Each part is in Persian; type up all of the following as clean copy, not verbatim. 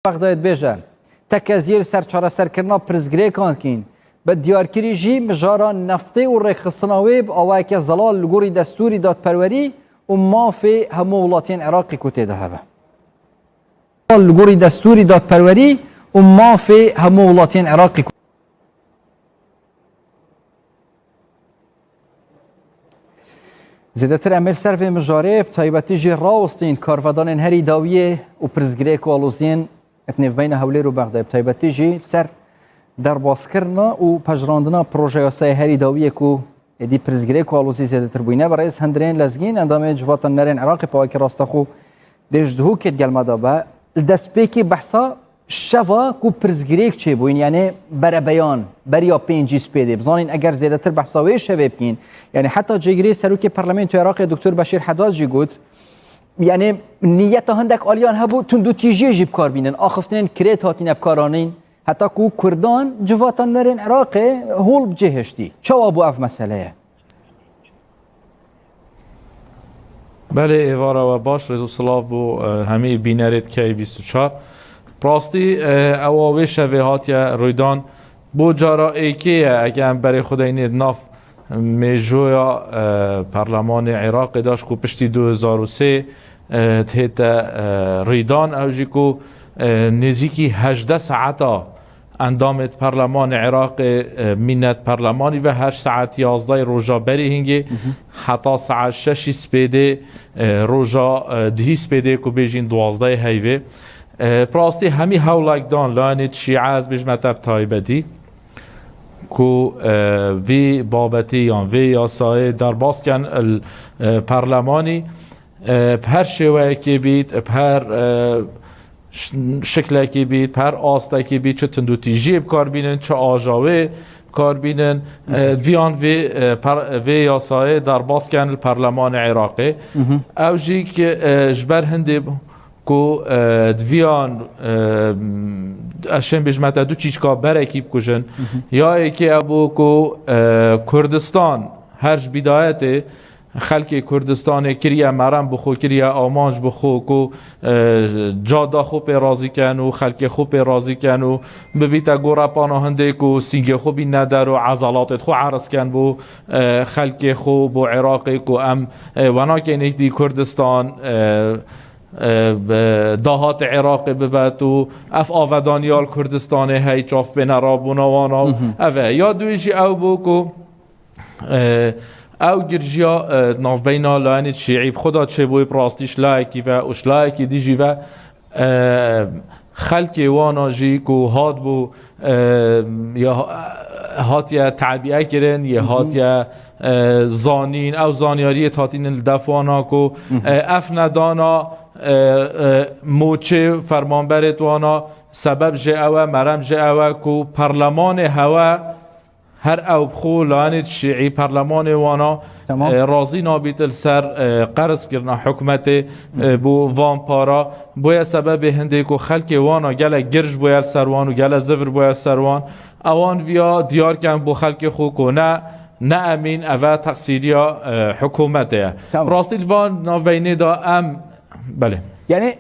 بغداد بیجه تکازیر سرچاره سرکرنا پرزگری کن به دیارکری جی مجارا نفته و رخصناوی با آوه که زلال لگوری دستوری داد پروری و مافی همو ولاتین عراقی کتی ده هبه لگوری دستوری داد پروری و مافی همو ولاتین عراقی زیادتر عمل سر مجاره بتایبتی جی راوستین کارفدان هری داویه و پرزگری کوالوزین اتنیف بین هولی رو بغداد بتایبتی جی سر در باسکرنا و پجراندنا پروژه یاسای هری داویه کو ادی پرزگری کوالوزی زیادتر بوینه برای هندرین لزگین اندام جواتن نرین عراقی پاکی راستخو دژدهو کت گلمدا با دست پیکی بحثا شوا کو پرزگری چه بوین یعنی بر بیان بریا پنجی سپیده بزانین اگر زیادتر بحثاوی شوی بکین یعنی حتی جگری سروک پارلمانت عراق دکتر بشیر حداد جی گفت یعنی نیت هندک آلیان هبو تندو تیجی جیب کار بینن آخفتن کریت هاتین بکارانین حتی کو کردان جواتن نرین عراق هول بجهشتی چه ابو اف مسئله بله ایوارا و باش رزو صلاح بو همه بینرید که 24 پراستی اواوی شویهات یا رویدان بو جارا ایکیه اگه برای خدای ناف میجویا پارلمان عراق داشت کو پشتی 2003 تهت رویدان اوجی کو نزیکی 18 ساعتا اندامت پارلمان عراق مینت پارلمانی و 8 ساعت 11 روژا بری هنگی حتی ساعت 6 سپیده روژا 10 سپیده کو بیجین 12 هیوه پراستی همی هولاک دان لانت شیعه از بجمتب تایبتی کو وی بابتی یا وی یاسای در باز کن پارلمانی هر شوه که بید هر شکل که بید هر آسته که بید چه تندوتی جیب کار بینن چه آجاوه کار بینن ویان وی یاسای در باز کن پارلمان عراقی او جی که جبر هنده کو دویان اشن بجمت دو چیزکا برکی بکشن یا ایکی ابو کو کردستان هرج بدایت خلق کردستان کریه مرم بخو کریه آمانج بخو کو جادا خوب رازی کن و خلق خوب رازی کن و ببیت گورا پاناهنده کو سینگ خوبی ندار و عضلاتت خو عرض کن بو خلق خوب و عراقی کو ام ونا که دی کردستان دهات عراق ببت و اف آودانیال کردستان هی چاف بنراب و نوانا اوه یا دویشی او بوکو او گرجیا ناف بینا لعنی شیعی خدا چه بوی پراستیش لایکی و اش لایکی دیجی و خلق وانا جی کو هاد بو یا هاتیا تعبیه کرن یا هاتیا زانین او زانیاری تاتین الدفانا کو اف ندانا موچه فرمانبرت وانا سبب جاوا مرم جاوا کو پارلمان هوا هر او بخو لانت شیعی پارلمان وانا راضی نابیت السر قرض کرنا حکمت بو وان پارا بویا سبب هنده کو خلق وانا گل گرج بویا سروان و گل زفر بویا سروان اوان ویا دیار کن بو خلق خو کو نه امین اوه تقصیریا حکومته راستی الوان ناوبینه دا ام بله یعنی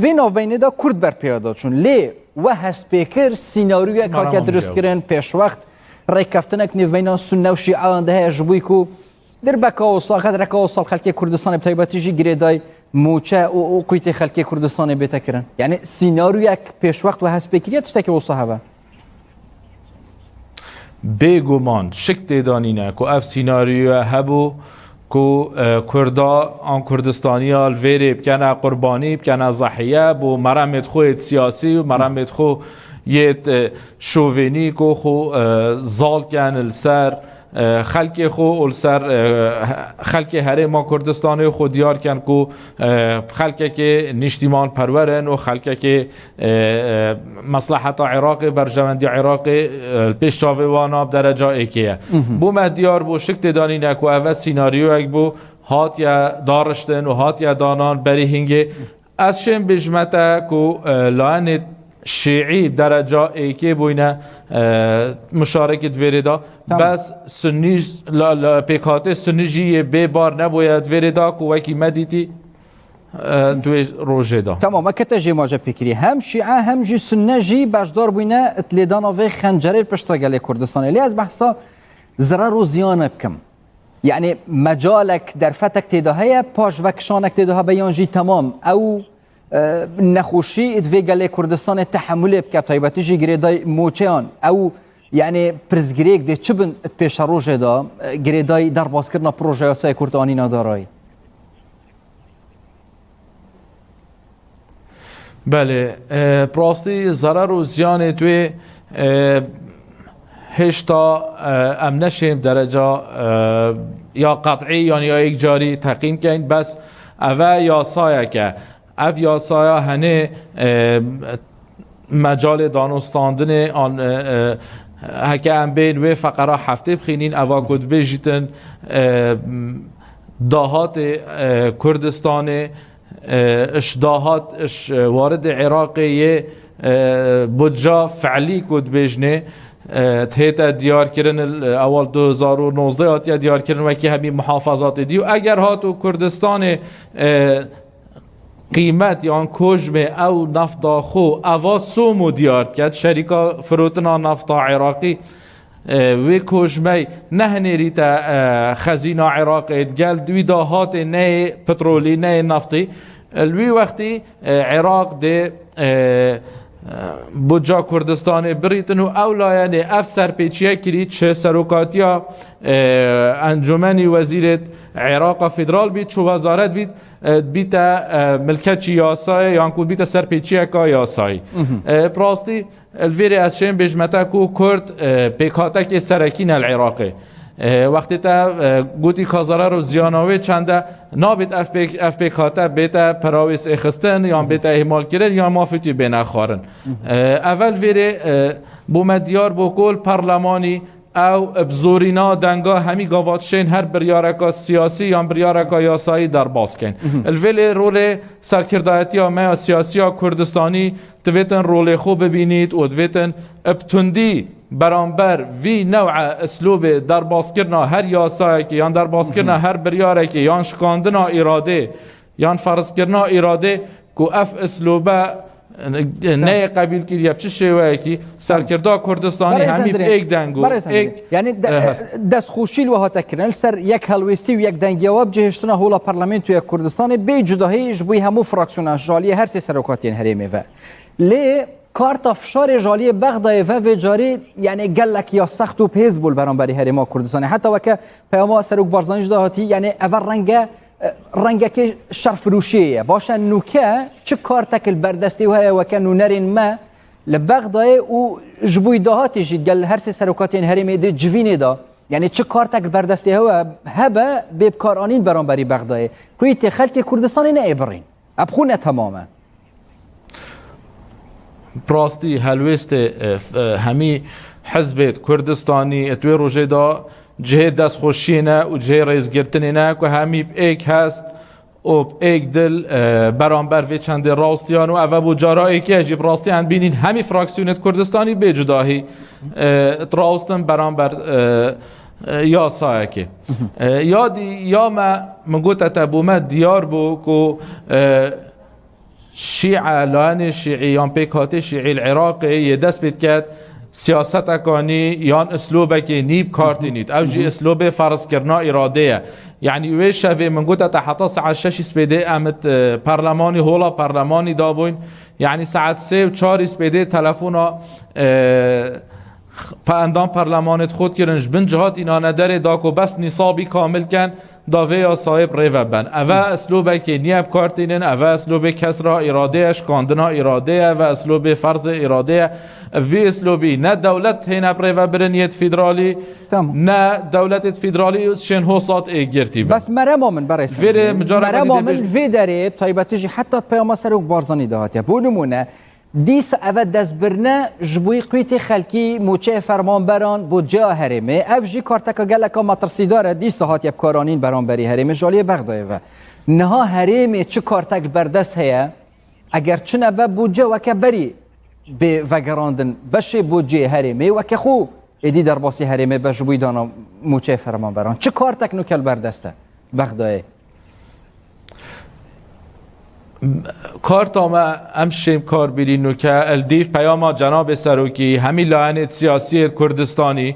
وی ناوبینه دا کرد بر پیاده چون لی و هست پیکر سیناریوی که درست کرن پیش وقت ریکفتنک ناوبینه سنه و شیعه انده جبوی کو در بکا و سال خد رکا و سال خلک کردستان بتایبتی جی گریدای موچه و قویت خلک کردستان بیتا کرن یعنی سیناریوی پیش وقت و هست پیکریت تشتکی و صحبه بگمان شک دانینه که اف سیناریو هبو کو کردا آن کردستانیال ویری بکنه قربانی بکنه ضحیه بو مرمت خویت سیاسی و مرمت خو یه شوونی کو خو زال کن السر خلق خو السر خلق هره ما کردستان خو دیار کن کو خلق که نشتیمان پرورن و خلق که مصلحت عراق برجمندی عراق پیش چاویوانا درجه ایکیه بو مهدیار بو شکت دانی نکو اول سیناریو اک بو هات یا دارشتن و هات یا دانان بری هنگه از شم بجمتا کو لعنت شیعی درجه ایکی بوینه مشارکت ویردا بس سنیج پیکات سنیجی به بار نباید ویردا کو وکی مدیتی دوی روژه دا تمام که جی ماجه پیکری هم شیعه هم جی سنه جی باشدار بوینه اتلیدان آوه خنجره پشتگل کردستان لی از بحثا ضرر و زیان بکم يعني مجالك در فتك تداهية باش وكشانك تداها بيانجي تمام او نخوشي ادفيقال كردستان التحملي بك طيبة تجي جريداي موچيان او يعني برزگريك دي چبن پیش روجه دا جريداي در باز کرنا پروژه یاسای کردانی ندارای بله براستی ضرر و زیان توی هشتا ام نشیم درجه یا قطعی یا یک جاری تقییم کن بس اوه یاسایه که اف یاسایه هنه مجال دانستاندن آن هکه ام بین و فقرا هفته بخینین اوه کد بجیتن داهات کردستان اش داهات اش وارد عراقی بجا فعلی کد بجنه تهیتا دیار کردن اول 2019 آتیا دیار کردن وکی همین محافظات دیو اگر هاتو کردستان قیمت یا کجم او نفتا خو اوا سومو دیار کرد شریکا فروتنا نفتا عراقی و کجمی نه ریتا خزینه عراقی گل دوی داهات نه پترولی نه نفتی الوی وقتی عراق ده بجا کردستان بریتن و اولایان اف سرپیچیه کرید چه سروکاتیا انجمنی وزیرت عراق فدرال بید چو وزارت بید بیتا ملکت یاسای یا انکو بیتا سرپیچیه که یاسای پراستی الویری از شیم بجمتا کو کرد پیکاتا که سرکین العراقی وقتی تا گوتی کازاره رو زیانوی چنده نابید اف پیکاتا بیتا پراویس اخستن یا بیتا احمال کرن یا مافیتی بینخوارن اول ویری بومدیار بکل پارلمانی او بزورینا دنگا همی گاوات شین هر بریارکا سیاسی یا بریارکا یاسایی در باز کن الویلی رول سرکردایتی ها ما سیاسی ها کردستانی تویتن رول خوب ببینید و تویتن ابتندی برانبر وی نوع اسلوب در باز کردن هر یاسایی که یا در باز کردن هر بریاره که یا شکاندن اراده یا فرض کردن اراده که اف اسلوبه نه قبیل که یه چه شویه که سرکرده کردستانی همی ایک دنگو یعنی دست خوشیل و ها تکرن سر یک هلویستی و یک دنگیواب جهشتنا هولا پارلمنتو یک کردستان بی جداهی جبوی همو فراکسیون جالی هر سی سروکاتین هریمه و لی کارت افشار جالی بغداد و جاری یعنی گلک یا سخت و پیز بول برانبری هریما کردستان حتی وکه پیاما سروک بارزانیش دهاتی یعنی اول رنگه که شرفروشیه باشه نوکه چه کار تکل بردستی و هیا وکه نونرین ما لبغداد و جبوی دهاتی جید گل هر سی سروکاتین هریمه ده جوینه دا یعنی چه کار تکل بردستی هوا هبه ببکارانین برانبری بغداد کوی تخلک کردستانی نه برین ابخونه تماما براستی هلوست همی حزب کردستانی اتوی روژه دا جه دست خوشینه و جه رئیس گرتنینه که همی ایک هست و ایک دل برانبر و چند راستیان و اوه بو جارایی که اجیب راستی هن بینین همی فراکسیونت کردستانی به جداهی راستن برانبر یاسایه که یا ما مگوت تبومه دیار بو که شیعه لان شیعیان پیکات شیعی العراقی یه دست بید کرد سیاست اکانی یان اسلوبه که نیب کارتی نید او جی اسلوب فرض کرنا اراده یعنی اوه شوه من گوته تا حتی ساعت 6 سپیده امت پارلمانی هولا پارلمانی دابوین یعنی ساعت 3 و 4 سپیده تلفونا اندام پارلمانت خود کرنج بن جهات اینا نداره داکو بس نصابی کامل کن داوه یا صاحب ریو بن اوه اسلوبه که نیب کارتینن اوه اسلوب کسرا اراده اشکاندنا اراده و اسلوب فرض اراده وی اسلوبی نه دولت هین ریو برنیت فدرالی نه دولت فدرالی شن حوصات ایگرتی بس مرا من برای مرا من وی داره طایبتیجی حتی پیام سروک بارزانی دهات یا بونمونه دیس اول دست برنه جبوی قویت خلکی موچه فرمان بران بو جا هرمه اف جی کارتکا گلکا مطرسی داره دیس هات یب کارانین بران بری هرمه جالی بغداد و نها هرمه چه کارتک بردست هیا اگر چه نبه بو جا وکه بری به وگراندن بشه بو جا هرمه وکه خو ایدی در باسی هرمه به جبوی دانا موچه فرمان بران چه کارتک نکل بردسته بغداد کار تا امشیم کار بیرینو که الدیف پیام جناب سروکی همین لعنت سیاسی کردستانی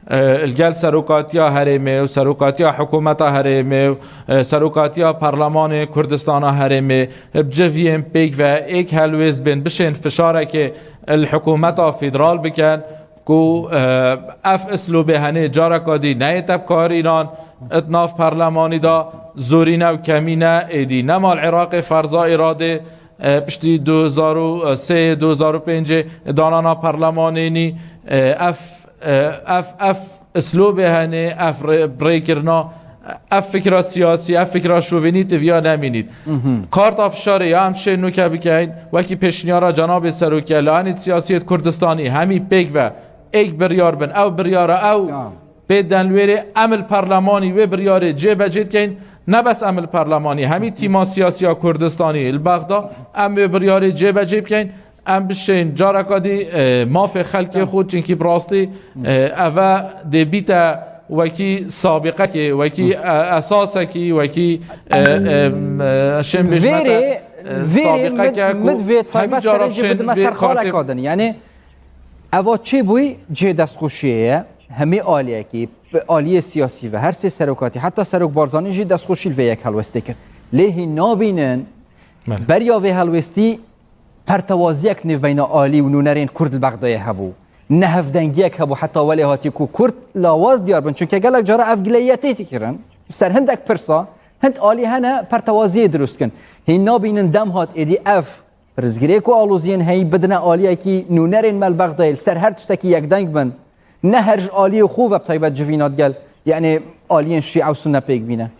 الگل سروکاتیا هرمه و سروکاتیا حکومت هرمه و سروکاتیا پارلمان کردستان هرمه بجویم پیک و ایک هلویز بین بشین فشاره که الحکومت فدرال بکن کو اف اسلوبه هنه جارا کادی نه تبکار ایران اتناف پارلمانی دا زورینه و کمینه ایدی نمال عراق فرضا اراده پشتی 2003-2005 دانانا پارلمانی اف اسلوب هنه اف بریکرنا اف فکر سیاسی اف فکر شوونی تبیا نمینید کارت افشاره یا همشه نوکه بکین وکی پیشنیارا جناب سروکی لعنت سیاسی کردستانی همی پیک و ایک بریار بن او بریار او بدن لویر عمل پارلمانی و بریار جه بجید کین نه بس عمل پارلمانی همی تیما سیاسی کردستانی البغدا ام بریار جه بجید کین ام بشین جارکادی ماف خلق خود چنکی براستی اوه دی بیتا وکی سابقه که وکی اساسه که وکی شم بجمته سابقه که همین جارب شن به کارت یعنی اوه چی بوی جه دست خوشیه همه آلیه که آلیه سیاسی و هر سه سروکاتی حتی سروک بارزانی جه دست خوشی و یک هلوسته کرد لیه نابینن بریا و هلوستی پرتوازیک نو بین آلی و نونرین کرد بغدای هبو نه هفدنگیک هبو حتی ولی هاتی کو کرد لاواز دیار بن چون که گلک جارا افگلیتی تکرن سر هندک پرسا هند آلی هنه پرتوازی درست کن هی نابینن دم هات ایدی اف پرزگری کو آلوزین هی بدن آلیه کی نونرین مل بغدای سر هر تشتکی یک دنگ بن نه هرج آلی خوب بطیبت جوینات گل یعنی آلیین شیعه و سنه پیک بینه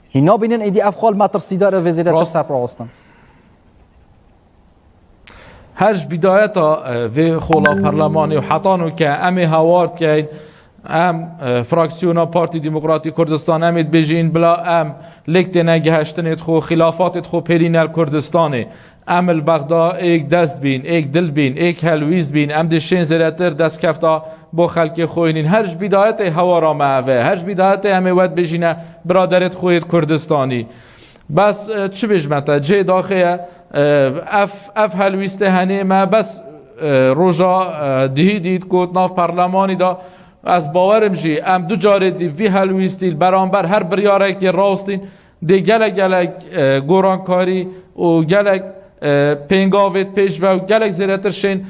هی نابینن ایدی اف خال ماتر سیدار وزیرت سرپرستان هرج بدايتا في خولا برلماني وحطانو كأمي هاوارد كاين فراكسيونا بارتي ديمقراطي كردستان امید بجين بلا لكتنا جهشتنت خو خلافات خو بيرين الكردستاني البغدا ایک دست بین ایک دل بین ایک هلویز بین دشین زراتر دست کفتا با خلق خوینین هرج بدايت هوارا معوه هرج بدايت همه ود بجینه برادرت خوید کردستانی بس چه بجمته جه داخله اف هلویسته هنه ما بس روژا دید کود ناف پارلمانی دا از باورم جی دو جاره دی وی هلویستی برانبر هر بریاره که راستین دی گلک گورانکاری و گلک پینگاویت پیش و گلک زیرترشین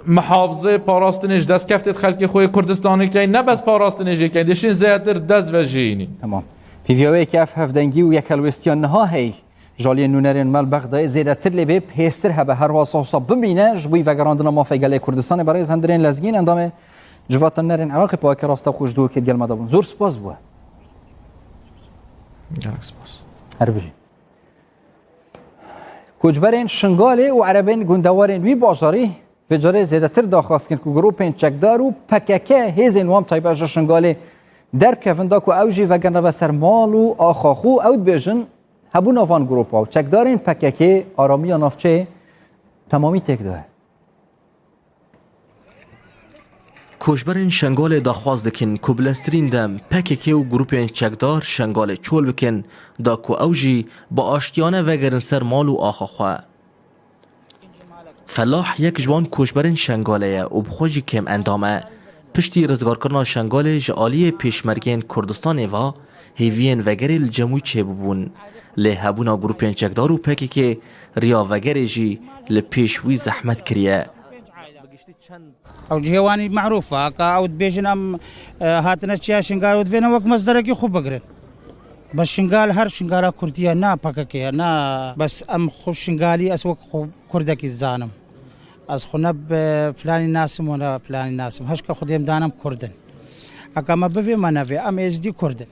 محافظه پاراستنش دست کفتت خلقی خوی کردستانی که نه بس پاراستنش که دشین زیرتر دست و جینی تمام پیویوی که اف هفدنگی و یک هلویستیان نها هی جالی نونرین مال بغداد زیادتر لبه پیستر هبه هر واسه ببینه جوی و گراندنا ما فیگله کردستان برای هندرین لزگین اندام جوات نرین عراق با که راستا خوش دو که گل مدابون زور سپاس بوده گرک سپاس هر بجی کوچبرین شنگاله و عربین گندوارین وی بازاری و جاره زیادتر داخواست کن که گروپین چکدار و پککه هیزین وام تایب شنگاله در کفندا کو اوجی و گنده سرمال و آخاخو اوت بیژن هبون آوان گروپ ها و چکدارین پککه آرامی نافچه تمامی تک داره کوشبرین شنگال داخواست دکن که بلسترین دم پککه و گروپین چکدار شنگال چول بکن دا کو اوجی با آشتیانه وگرن سر مال و آخاخواه فلاح یک جوان کوشبرین شنگاله و بخوشی کم اندامه پشتی رزگار کرنا شنگال جعالی پیشمرگین کردستان و هیوین وگری الجموی چه ببون لی هبونا گروپین چکدار و پکی که ریا وگری جی لپیشوی زحمت کریه او جهوانی معروفه که او بیشن ام هاتنا چیا شنگال و دوینا وقت مصدره کی خوب بگرن بس شنگال هر شنگارا کردیه نه پککه نه بس ام خوب شنگالی اس وقت خوب کردکی زانم از خونب فلانی ناسم ولا فلانی ناسم هشكا خديم دانم كردن اكما بفي منافي ام اس دي كردن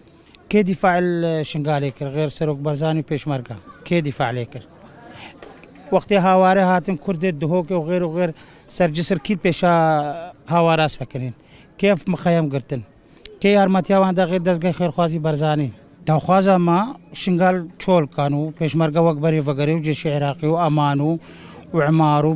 كي دفاع الشنغالي غير سروك برزاني بيشمركا كي دفاع ليكر وقت هاواري هاتم كرد دهوك وغير سر جسر كي بيشا هاوارا ساكنين كيف مخيم قرتن كي هرمتيا واندا غير دزغي خير خوازي برزاني داخوازا ما شنغال چول كانوا بيشمركا وقبري وغيري وجيش عراقي وامانو وعمارو